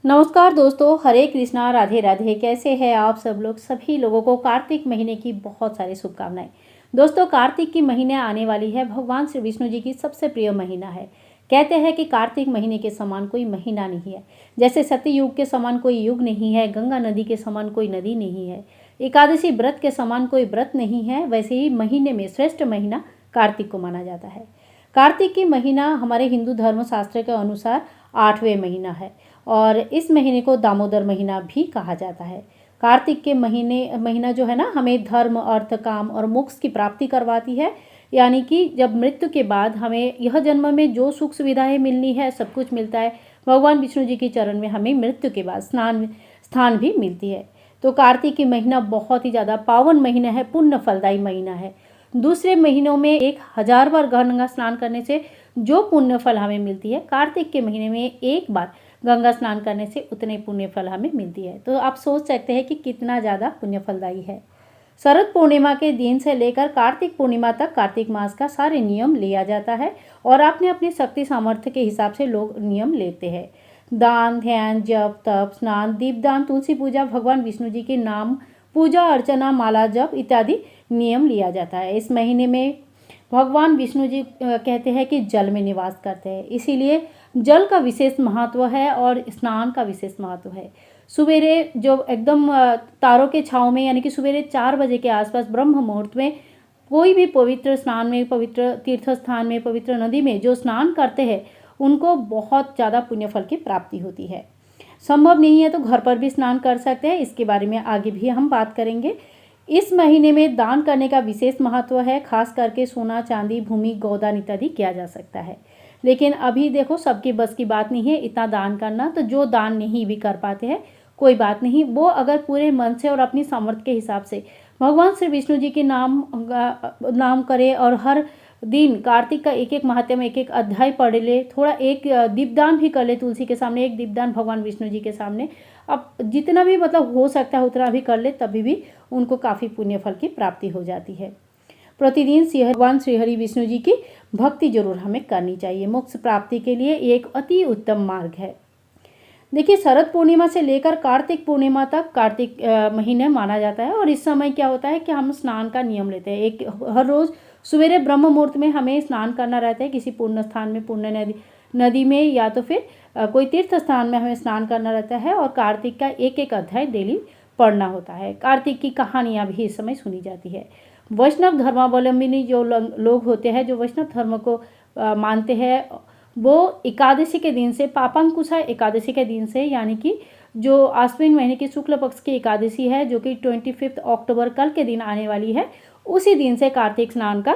नमस्कार दोस्तों, हरे कृष्णा, राधे राधे। कैसे हैं आप सब लोग? सभी लोगों को कार्तिक महीने की बहुत सारी शुभकामनाएं। दोस्तों, कार्तिक की महीने आने वाली है, भगवान श्री विष्णु जी की सबसे प्रिय महीना है। कहते हैं कि कार्तिक महीने के समान कोई महीना नहीं है। जैसे सतयुग के समान कोई युग नहीं है, गंगा नदी के समान कोई नदी नहीं है, एकादशी व्रत के समान कोई व्रत नहीं है, वैसे ही महीने में श्रेष्ठ महीना कार्तिक को माना जाता है। कार्तिक की महीना हमारे हिंदू धर्मशास्त्र के अनुसार 8वें महीना है और इस महीने को दामोदर महीना भी कहा जाता है। कार्तिक के महीना जो है ना, हमें धर्म, अर्थ, काम और मोक्ष की प्राप्ति करवाती है। यानी कि जब मृत्यु के बाद हमें यह जन्म में जो सुख सुविधाएं मिलनी है, सब कुछ मिलता है। भगवान विष्णु जी के चरण में हमें मृत्यु के बाद स्थान भी मिलती है। तो कार्तिक की महीना बहुत ही ज़्यादा पावन महीना है, पुण्य फलदायी महीना है। दूसरे महीनों में 1000 बार गंगा स्नान करने से जो पुण्य फल हमें मिलती है, कार्तिक के महीने में एक बार गंगा स्नान करने से उतने पुण्य फल हमें मिलती है। तो आप सोच सकते हैं कि कितना ज़्यादा पुण्य फलदायी है। शरद पूर्णिमा के दिन से लेकर कार्तिक पूर्णिमा तक कार्तिक मास का सारे नियम लिया जाता है और अपने अपने शक्ति सामर्थ्य के हिसाब से लोग नियम लेते हैं। दान, ध्यान, जप, तप, स्नान, दीपदान, तुलसी पूजा, भगवान विष्णु जी के नाम पूजा अर्चना, माला जप इत्यादि नियम लिया जाता है। इस महीने में भगवान विष्णु जी कहते हैं कि जल में निवास करते हैं, इसीलिए जल का विशेष महत्व है और स्नान का विशेष महत्व है। सवेरे जो एकदम तारों के छाँव में, यानी कि सवेरे 4 बजे के आसपास ब्रह्म मुहूर्त में कोई भी पवित्र स्नान में, पवित्र तीर्थ स्थान में, पवित्र नदी में जो स्नान करते हैं, उनको बहुत ज़्यादा पुण्यफल की प्राप्ति होती है। संभव नहीं है तो घर पर भी स्नान कर सकते हैं, इसके बारे में आगे भी हम बात करेंगे। इस महीने में दान करने का विशेष महत्व है, खास करके सोना, चांदी, भूमि, गोदान इत्यादि किया जा सकता है। लेकिन अभी देखो, सबकी बस की बात नहीं है इतना दान करना, तो जो दान नहीं भी कर पाते हैं कोई बात नहीं, वो अगर पूरे मन से और अपनी सामर्थ्य के हिसाब से भगवान श्री विष्णु जी के नाम करे और हर दिन कार्तिक का एक एक महात्म्य, एक एक अध्याय पढ़ ले, थोड़ा एक दीपदान भी कर ले, तुलसी के सामने एक दीपदान भगवान विष्णु जी के सामने, अब जितना भी मतलब हो सकता है उतना भी कर ले, तभी भी उनको काफ़ी पुण्य फल की प्राप्ति हो जाती है। प्रतिदिन भगवान श्री हरि विष्णु जी की भक्ति जरूर हमें करनी चाहिए। मोक्ष प्राप्ति के लिए एक अति उत्तम मार्ग है। देखिए, शरद पूर्णिमा से लेकर कार्तिक पूर्णिमा तक कार्तिक महीने माना जाता है और इस समय क्या होता है कि हम स्नान का नियम लेते हैं। हर रोज़ सवेरे ब्रह्म मुहूर्त में हमें स्नान करना रहता है, किसी पुण्य स्थान में, पुण्य नदी में, या तो फिर कोई तीर्थ स्थान में हमें स्नान करना रहता है और कार्तिक का एक एक अध्याय डेली पढ़ना होता है। कार्तिक की कहानियाँ भी इस समय सुनी जाती है। वैष्णव धर्मावलंबिनी जो लोग होते हैं, जो वैष्णव धर्म को मानते हैं, वो एकादशी के दिन से, पापांकुशा एकादशी के दिन से, यानी कि जो आश्विन महीने की शुक्ल पक्ष की एकादशी है, जो कि 25 अक्टूबर कल के दिन आने वाली है, उसी दिन से कार्तिक स्नान का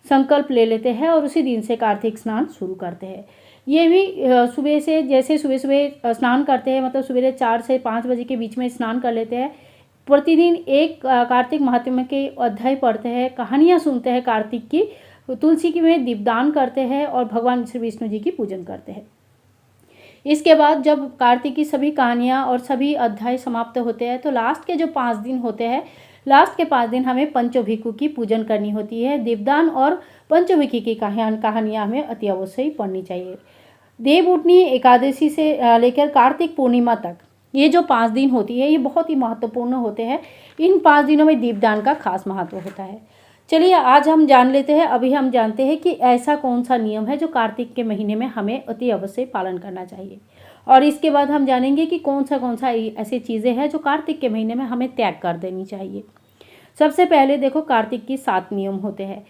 संकल्प ले लेते हैं और उसी दिन से कार्तिक स्नान शुरू करते हैं। ये भी सुबह से, जैसे सुबह सुबह स्नान करते हैं, मतलब सवेरे 4 से 5 बजे के बीच में स्नान कर लेते हैं। प्रतिदिन एक कार्तिक महात्म्य के अध्याय पढ़ते हैं, कहानियाँ सुनते हैं कार्तिक की, तुलसी की में दीपदान करते हैं और भगवान श्री विष्णु जी की पूजन करते हैं। इसके बाद जब कार्तिक की सभी कहानियाँ और सभी अध्याय समाप्त होते हैं, तो लास्ट के जो 5 दिन होते हैं, लास्ट के 5 दिन हमें पंचभिक्षु की पूजन करनी होती है। दीपदान और पंचभिक्षु की कहानियाँ हमें अति अवश्य ही पढ़नी चाहिए। देवउठनी एकादशी से लेकर कार्तिक पूर्णिमा तक ये जो 5 दिन होती है, ये बहुत ही महत्वपूर्ण होते हैं। इन 5 दिनों में दीपदान का खास महत्व होता है। चलिए आज हम जान लेते हैं, अभी हम जानते हैं कि ऐसा कौन सा नियम है जो कार्तिक के महीने में हमें अति अवश्य पालन करना चाहिए, और इसके बाद हम जानेंगे कि कौन सा ऐसी चीज़ें हैं जो कार्तिक के महीने में हमें त्याग कर देनी चाहिए। सबसे पहले देखो, कार्तिक की 7 नियम होते हैं।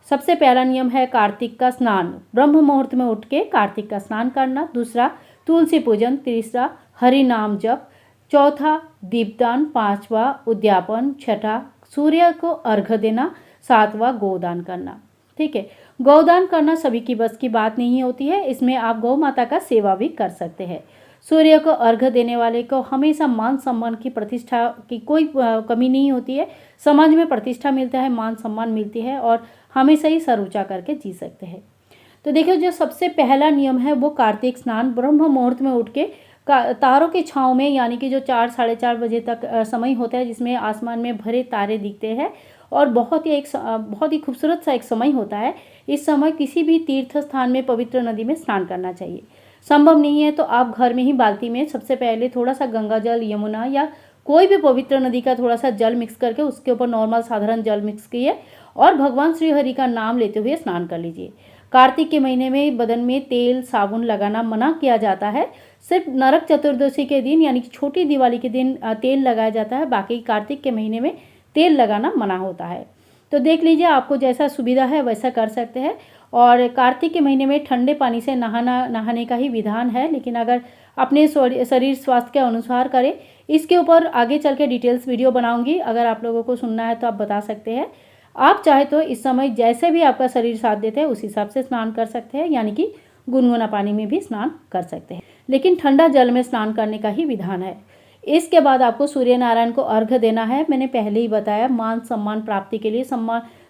सबसे पहला नियम है कार्तिक का स्नान, ब्रह्म मुहूर्त में उठ के कार्तिक का स्नान करना। दूसरा, तुलसी पूजन। तीसरा, हरि नाम जप। चौथा, दीपदान। 5वां, उद्यापन। छठा, सूर्य को अर्घ्य देना। 7वां, गोदान करना। ठीक है, गोदान करना सभी की बस की बात नहीं होती है, इसमें आप गौ माता का सेवा भी कर सकते हैं। सूर्य को अर्घ्य देने वाले को हमेशा मान सम्मान की, प्रतिष्ठा की कोई कमी नहीं होती है। समाज में प्रतिष्ठा मिलता है, मान सम्मान मिलती है और हमेशा ही सर ऊँचा करके जी सकते हैं। तो देखिए, जो सबसे पहला नियम है वो कार्तिक स्नान, ब्रह्म मुहूर्त में उठ के तारों के छाँव में, यानी कि जो 4 साढ़े 4 बजे तक समय होता है, जिसमें आसमान में भरे तारे दिखते हैं और बहुत ही खूबसूरत सा एक समय होता है। इस समय किसी भी तीर्थ स्थान में, पवित्र नदी में स्नान करना चाहिए। संभव नहीं है तो आप घर में ही बाल्टी में सबसे पहले थोड़ा सा गंगा जल, यमुना या कोई भी पवित्र नदी का थोड़ा सा जल मिक्स करके उसके ऊपर नॉर्मल साधारण जल मिक्स किए और भगवान श्री हरि का नाम लेते हुए स्नान कर लीजिए। कार्तिक के महीने में बदन में तेल साबुन लगाना मना किया जाता है। सिर्फ नरक चतुर्दशी के दिन यानी कि छोटी दिवाली के दिन तेल लगाया जाता है, बाकी कार्तिक के महीने में तेल लगाना मना होता है। तो देख लीजिए, आपको जैसा सुविधा है वैसा कर सकते हैं। और कार्तिक के महीने में ठंडे पानी से नहाने का ही विधान है, लेकिन अगर अपने शरीर स्वास्थ्य के अनुसार करें, इसके ऊपर आगे चल के डिटेल्स वीडियो बनाऊंगी। अगर आप लोगों को सुनना है तो आप बता सकते हैं। आप चाहे तो इस समय जैसे भी आपका शरीर साथ देते हैं उस हिसाब से स्नान कर सकते हैं, यानी कि गुनगुना पानी में भी स्नान कर सकते हैं, लेकिन ठंडा जल में स्नान करने का ही विधान है। इसके बाद आपको सूर्य नारायण को अर्घ्य देना है। मैंने पहले ही बताया, मान सम्मान प्राप्ति के लिए,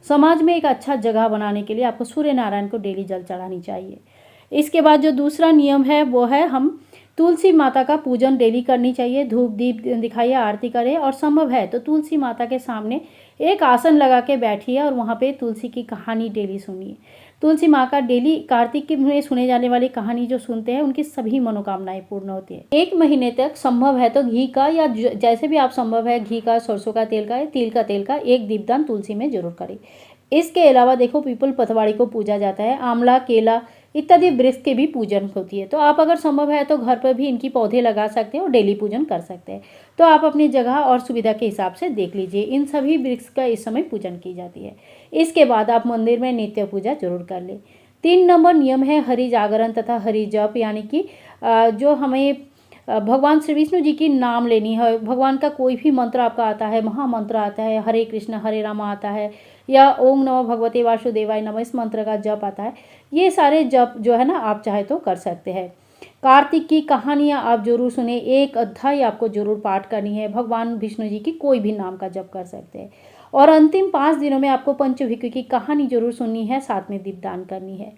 समाज में एक अच्छा जगह बनाने के लिए आपको सूर्य नारायण को डेली जल चढ़ानी चाहिए। इसके बाद जो दूसरा नियम है वो है, हम तुलसी माता का पूजन डेली करनी चाहिए। धूप दीप दिखाइए, आरती करें और संभव है तो तुलसी माता के सामने एक आसन लगा के बैठिए और वहाँ पे तुलसी की कहानी डेली सुनिए। तुलसी माँ का डेली कार्तिक में सुने जाने वाली कहानी जो सुनते हैं उनकी सभी मनोकामनाएं पूर्ण होती है। 1 महीने तक संभव है तो घी का या जैसे भी आप संभव है घी का, सरसों का तेल का या तिल का तेल का एक दीपदान तुलसी में जरूर करें। इसके अलावा देखो, पीपल पतवाड़ी को पूजा जाता है, आंवला, केला इत्यादि वृक्ष के भी पूजन होती है। तो आप अगर संभव है तो घर पर भी इनकी पौधे लगा सकते हैं और डेली पूजन कर सकते हैं। तो आप अपनी जगह और सुविधा के हिसाब से देख लीजिए। इन सभी वृक्ष का इस समय पूजन की जाती है। इसके बाद आप मंदिर में नित्य पूजा जरूर कर ले। 3 नंबर नियम है हरि जागरण तथा हरि जप, यानी कि जो हमें भगवान श्री विष्णु जी की नाम लेनी है। भगवान का कोई भी मंत्र आपका आता है, महामंत्र आता है, हरे कृष्ण हरे राम आता है, या ओम नमो भगवते वासुदेवाय नमः इस मंत्र का जप आता है। ये सारे जप जो है ना आप चाहे तो कर सकते हैं। कार्तिक की कहानियाँ आप जरूर सुने, एक अध्याय आपको जरूर पाठ करनी है। भगवान विष्णु जी की कोई भी नाम का जप कर सकते हैं। और अंतिम 5 दिनों में आपको पंचविक्र की कहानी जरूर सुननी है, साथ में दीपदान करनी है।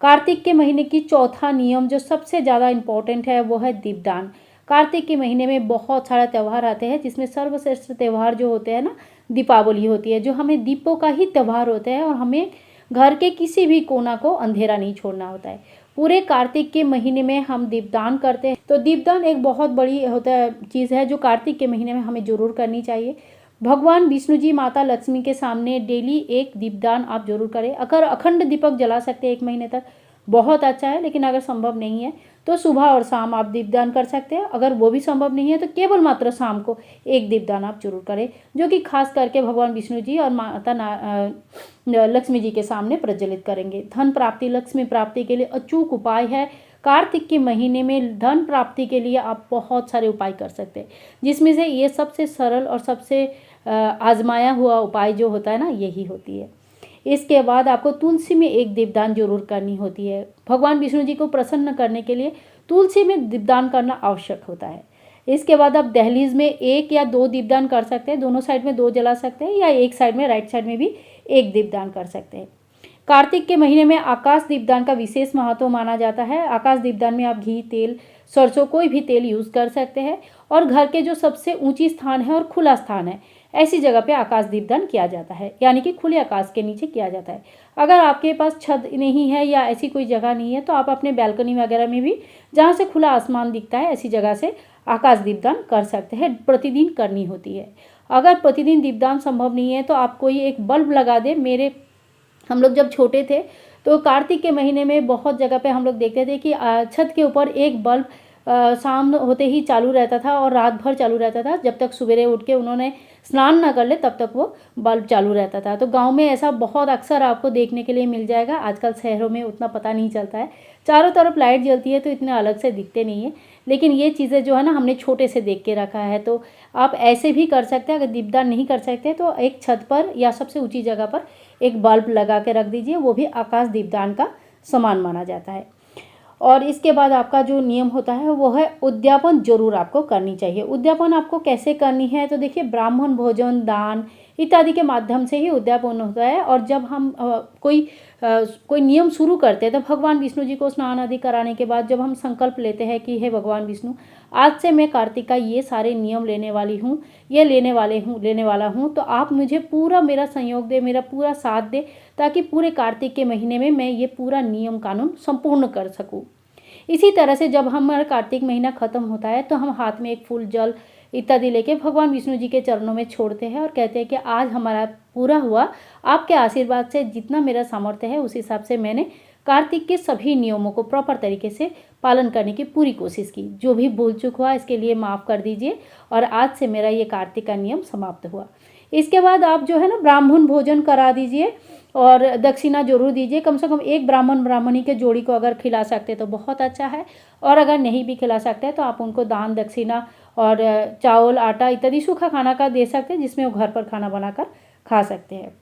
कार्तिक के महीने की चौथा नियम जो सबसे ज़्यादा इम्पोर्टेंट है वो है दीपदान। कार्तिक के महीने में बहुत सारा त्यौहार आते हैं, जिसमें सर्वश्रेष्ठ त्यौहार जो होते हैं ना, दीपावली होती है, जो हमें दीपों का ही त्यौहार होता है और हमें घर के किसी भी कोना को अंधेरा नहीं छोड़ना होता है। पूरे कार्तिक के महीने में हम दीपदान करते हैं। तो दीपदान एक बहुत बड़ी होता है चीज़ है जो कार्तिक के महीने में हमें जरूर करनी चाहिए। भगवान विष्णु जी, माता लक्ष्मी के सामने डेली एक दीपदान आप जरूर करें। अगर अखंड दीपक जला सकते हैं 1 महीने तक बहुत अच्छा है, लेकिन अगर संभव नहीं है तो सुबह और शाम आप दीपदान कर सकते हैं। अगर वो भी संभव नहीं है तो केवल मात्र शाम को एक दीपदान आप जरूर करें, जो कि खास करके भगवान विष्णु जी और माता लक्ष्मी जी के सामने प्रज्वलित करेंगे। धन प्राप्ति, लक्ष्मी प्राप्ति के लिए अचूक उपाय है। कार्तिक के महीने में धन प्राप्ति के लिए आप बहुत सारे उपाय कर सकते हैं, जिसमें से ये सबसे सरल और सबसे आजमाया हुआ उपाय जो होता है ना, यही होती है। इसके बाद आपको तुलसी में एक दीपदान जरूर करनी होती है। भगवान विष्णु जी को प्रसन्न करने के लिए तुलसी में दीपदान करना आवश्यक होता है। इसके बाद आप दहलीज में 1 या 2 दीपदान कर सकते हैं, दोनों साइड में 2 जला सकते हैं, या एक साइड में राइट साइड में भी 1 दीपदान कर सकते हैं। कार्तिक के महीने में आकाश दीपदान का विशेष महत्व माना जाता है। आकाश दीपदान में आप घी, तेल, सरसों कोई भी तेल यूज़ कर सकते हैं और घर के जो सबसे ऊंची स्थान है और खुला स्थान है, ऐसी जगह पे आकाश दीपदान किया जाता है, यानी कि खुले आकाश के नीचे किया जाता है। अगर आपके पास छत नहीं है या ऐसी कोई जगह नहीं है तो आप अपने बैल्कनी वगैरह में भी, जहाँ से खुला आसमान दिखता है, ऐसी जगह से आकाश दीपदान कर सकते हैं। प्रतिदिन करनी होती है। अगर प्रतिदिन दीपदान संभव नहीं है तो आप कोई एक बल्ब लगा दे। हम लोग जब छोटे थे तो कार्तिक के महीने में बहुत जगह पे हम लोग देखते थे कि छत के ऊपर एक बल्ब शाम होते ही चालू रहता था और रात भर चालू रहता था। जब तक सवेरे उठ के उन्होंने स्नान ना कर ले तब तक वो बल्ब चालू रहता था। तो गांव में ऐसा बहुत अक्सर आपको देखने के लिए मिल जाएगा। आजकल शहरों में उतना पता नहीं चलता है, चारों तरफ लाइट जलती है तो इतने अलग से दिखते नहीं है, लेकिन ये चीज़ें जो है ना हमने छोटे से देख के रखा है। तो आप ऐसे भी कर सकते हैं। अगर दीपदान नहीं कर सकते तो एक छत पर या सबसे ऊँची जगह पर एक बल्ब लगा के रख दीजिए, वो भी आकाश दीपदान का समान माना जाता है। और इसके बाद आपका जो नियम होता है वो है उद्यापन जरूर आपको करनी चाहिए। उद्यापन आपको कैसे करनी है तो देखिए, ब्राह्मण भोजन, दान इत्यादि के माध्यम से ही उद्यापन होता है। और जब हम कोई नियम शुरू करते हैं तो भगवान विष्णु जी को स्नान आदि कराने के बाद जब हम संकल्प लेते हैं कि हे भगवान विष्णु, आज से मैं कार्तिक का ये सारे नियम लेने वाला हूँ, तो आप मुझे पूरा मेरा सहयोग दे, मेरा पूरा साथ दे, ताकि पूरे कार्तिक के महीने में मैं ये पूरा नियम कानून संपूर्ण कर सकूँ। इसी तरह से जब हमारा कार्तिक महीना खत्म होता है तो हम हाथ में एक फूल, जल इत्यादि लेके भगवान विष्णु जी के चरणों में छोड़ते हैं और कहते हैं कि आज हमारा पूरा हुआ, आपके आशीर्वाद से जितना मेरा सामर्थ्य है उस हिसाब से मैंने कार्तिक के सभी नियमों को प्रॉपर तरीके से पालन करने की पूरी कोशिश की। जो भी भूल चूक हुआ इसके लिए माफ़ कर दीजिए और आज से मेरा ये कार्तिक का नियम समाप्त हुआ। इसके बाद आप जो है ना ब्राह्मण भोजन करा दीजिए और दक्षिणा जरूर दीजिए। कम से कम एक ब्राह्मण ब्राह्मणी के जोड़ी को अगर खिला सकते तो बहुत अच्छा है, और अगर नहीं भी खिला सकते तो आप उनको दान दक्षिणा और चावल आटा इत्यादि सूखा खाना का दे सकते हैं, जिसमें वो घर पर खाना बनाकर खा सकते हैं।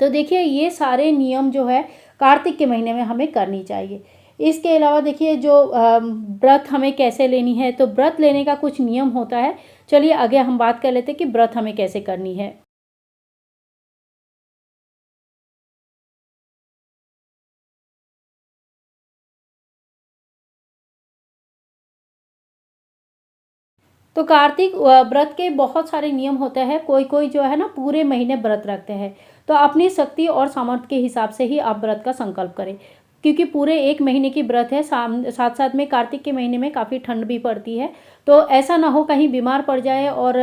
तो देखिए ये सारे नियम जो है कार्तिक के महीने में हमें करनी चाहिए। इसके अलावा देखिए जो व्रत हमें कैसे लेनी है, तो व्रत लेने का कुछ नियम होता है। चलिए आगे हम बात कर लेते हैं कि व्रत हमें कैसे करनी है। तो कार्तिक व्रत के बहुत सारे नियम होते हैं। कोई कोई जो है ना पूरे महीने व्रत रखते हैं, तो अपनी शक्ति और सामर्थ्य के हिसाब से ही आप व्रत का संकल्प करें, क्योंकि पूरे एक महीने की व्रत है। साथ साथ में कार्तिक के महीने में काफ़ी ठंड भी पड़ती है, तो ऐसा ना हो कहीं बीमार पड़ जाए और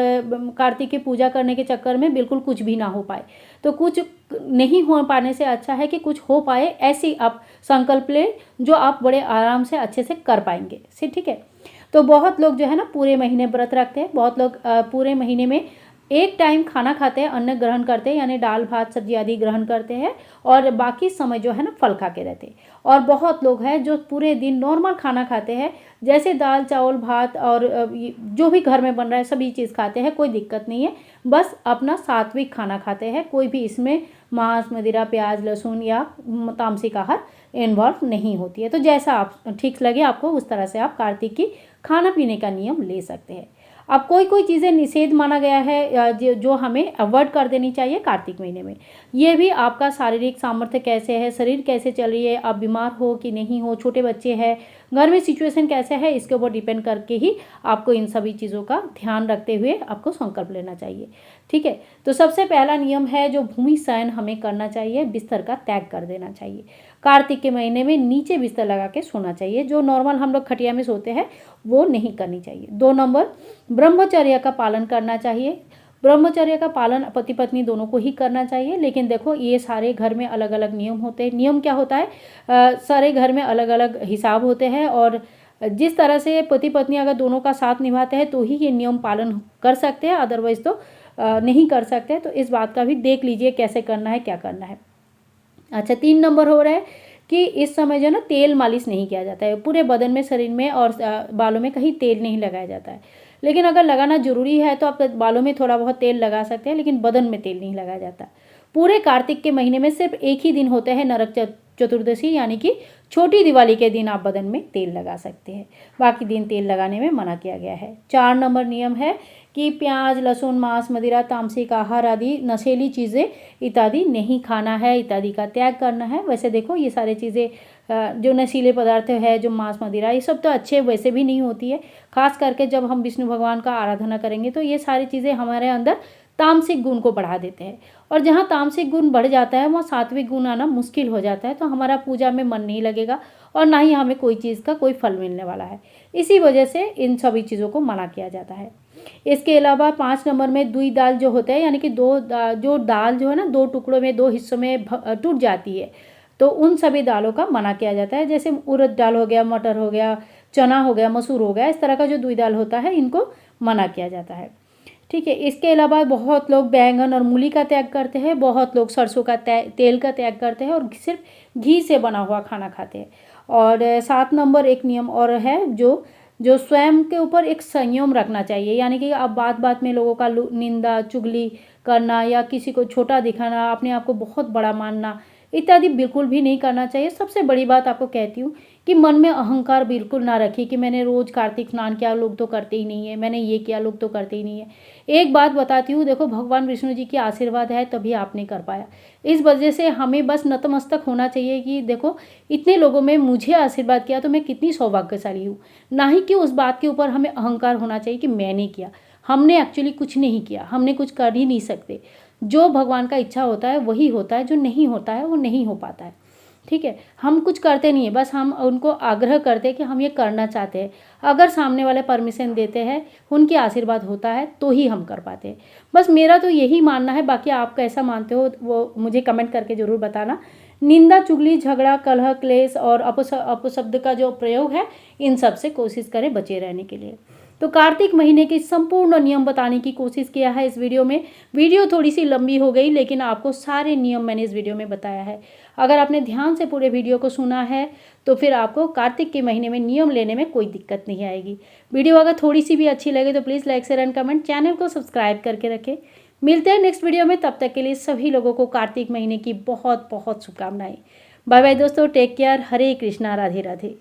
कार्तिक की पूजा करने के चक्कर में बिल्कुल कुछ भी ना हो पाए। तो कुछ नहीं हो पाने से अच्छा है कि कुछ हो पाए, ऐसी आप संकल्प लें जो आप बड़े आराम से अच्छे से कर पाएंगे। ठीक है। तो बहुत लोग जो है ना पूरे महीने व्रत रखते हैं। बहुत लोग पूरे महीने में एक टाइम खाना खाते हैं, अन्न ग्रहण करते हैं, यानी दाल भात सब्जी आदि ग्रहण करते हैं, और बाकी समय जो है ना फल खा के रहते हैं। और बहुत लोग हैं जो पूरे दिन नॉर्मल खाना खाते हैं, जैसे दाल चावल भात और जो भी घर में बन रहा है सभी चीज़ खाते हैं, कोई दिक्कत नहीं है। बस अपना सात्विक खाना खाते हैं, कोई भी इसमें मांस मदिरा प्याज लहसुन या तामसिक आहार इन्वॉल्व नहीं होती है। तो जैसा आप ठीक लगे आपको उस तरह से आप कार्तिक की खाना पीने का नियम ले सकते हैं। अब कोई कोई चीज़ें निषेध माना गया है जो हमें अवॉइड कर देनी चाहिए कार्तिक महीने में। ये भी आपका शारीरिक सामर्थ्य कैसे है, शरीर कैसे चल रही है, आप बीमार हो कि नहीं हो, छोटे बच्चे हैं, घर में सिचुएशन कैसे है, इसके ऊपर डिपेंड करके ही आपको इन सभी चीज़ों का ध्यान रखते हुए आपको संकल्प लेना चाहिए। ठीक है। तो सबसे पहला नियम है जो भूमि शयन हमें करना चाहिए, बिस्तर का त्याग कर देना चाहिए। कार्तिक के महीने में नीचे बिस्तर लगा के सोना चाहिए। जो नॉर्मल हम लोग खटिया में सोते हैं वो नहीं करनी चाहिए। 2 नंबर, ब्रह्मचर्य का पालन करना चाहिए। ब्रह्मचर्य का पालन पति पत्नी दोनों को ही करना चाहिए, लेकिन देखो ये सारे घर में अलग अलग नियम होते हैं। नियम क्या होता है, सारे घर में अलग अलग हिसाब होते हैं, और जिस तरह से पति पत्नी अगर दोनों का साथ निभाते हैं तो ही ये नियम पालन कर सकते हैं, अदरवाइज तो नहीं कर सकते। तो इस बात का भी देख लीजिए कैसे करना है, क्या करना है। अच्छा, 3 नंबर हो रहा है कि इस समय जो है ना तेल मालिश नहीं किया जाता है पूरे बदन में, शरीर में और बालों में कहीं तेल नहीं लगाया जाता है। लेकिन अगर लगाना जरूरी है तो आप बालों में थोड़ा बहुत तेल लगा सकते हैं, लेकिन बदन में तेल नहीं लगाया जाता। पूरे कार्तिक के महीने में सिर्फ एक ही दिन होते हैं नरक चतुर्दशी, यानी कि छोटी दिवाली के दिन आप बदन में तेल लगा सकते हैं, बाकी दिन तेल लगाने में मना किया गया है। 4 नंबर नियम है कि प्याज लहसुन मांस मदिरा तामसिक आहार आदि नशीली चीज़ें इत्यादि नहीं खाना है, इत्यादि का त्याग करना है। वैसे देखो ये सारी चीज़ें जो नशीले पदार्थ है, जो मांस मदिरा, ये सब तो अच्छे वैसे भी नहीं होती है। खास करके जब हम विष्णु भगवान का आराधना करेंगे तो ये सारी चीज़ें हमारे अंदर तामसिक गुण को बढ़ा देते हैं, और जहाँ तामसिक गुण बढ़ जाता है वहाँ सात्विक गुण आना मुश्किल हो जाता है। तो हमारा पूजा में मन नहीं लगेगा और ना ही हमें कोई चीज़ का कोई फल मिलने वाला है। इसी वजह से इन सभी चीज़ों को मना किया जाता है। इसके अलावा 5 नंबर में दुई दाल जो होता है, यानी कि जो दाल जो है ना 2 टुकड़ों में 2 हिस्सों में टूट जाती है, तो उन सभी दालों का मना किया जाता है। जैसे उड़द दाल हो गया, मटर हो गया, चना हो गया, मसूर हो गया, इस तरह का जो दुई दाल होता है इनको मना किया जाता है। ठीक है। इसके अलावा बहुत लोग बैंगन और मूली का त्याग करते हैं, बहुत लोग सरसों का तेल का त्याग करते हैं और सिर्फ घी से बना हुआ खाना खाते हैं। और 7 नंबर एक नियम और है जो स्वयं के ऊपर एक संयम रखना चाहिए, यानी कि आप बात बात में लोगों का निंदा चुगली करना या किसी को छोटा दिखाना, अपने आप को बहुत बड़ा मानना इत्यादि बिल्कुल भी नहीं करना चाहिए। सबसे बड़ी बात आपको कहती हूँ कि मन में अहंकार बिल्कुल ना रखिए कि मैंने रोज़ कार्तिक स्नान किया, लोग तो करते ही नहीं है, मैंने ये किया, लोग तो करते ही नहीं है। एक बात बताती हूँ, देखो भगवान विष्णु जी की आशीर्वाद है तभी आपने कर पाया। इस वजह से हमें बस नतमस्तक होना चाहिए कि देखो इतने लोगों में मुझे आशीर्वाद किया तो मैं कितनी सौभाग्यशाली हूँ, ना ही कि उस बात के ऊपर हमें अहंकार होना चाहिए कि मैंने किया। हमने एक्चुअली कुछ नहीं किया, हमने कुछ कर ही नहीं सकते। जो भगवान का इच्छा होता है वही होता है, जो नहीं होता है वो नहीं हो पाता है। ठीक है, हम कुछ करते नहीं है, बस हम उनको आग्रह करते हैं कि हम ये करना चाहते हैं। अगर सामने वाले परमिशन देते हैं, उनके आशीर्वाद होता है तो ही हम कर पाते हैं। बस मेरा तो यही मानना है, बाकी आप कैसा मानते हो वो मुझे कमेंट करके ज़रूर बताना। निंदा, चुगली, झगड़ा, कलह, क्लेश और अपशब्द का जो प्रयोग है, इन सब से कोशिश करें बचे रहने के लिए। तो कार्तिक महीने के संपूर्ण नियम बताने की कोशिश किया है इस वीडियो में। वीडियो थोड़ी सी लंबी हो गई, लेकिन आपको सारे नियम मैंने इस वीडियो में बताया है। अगर आपने ध्यान से पूरे वीडियो को सुना है तो फिर आपको कार्तिक के महीने में नियम लेने में कोई दिक्कत नहीं आएगी। वीडियो अगर थोड़ी सी भी अच्छी लगे तो please like share and comment, channel को सब्सक्राइब करके रखें। मिलते हैं नेक्स्ट वीडियो में, तब तक के लिए सभी लोगों को कार्तिक महीने की बहुत बहुत शुभकामनाएं। बाय बाय दोस्तों, टेक केयर, हरे कृष्णा, राधे राधे।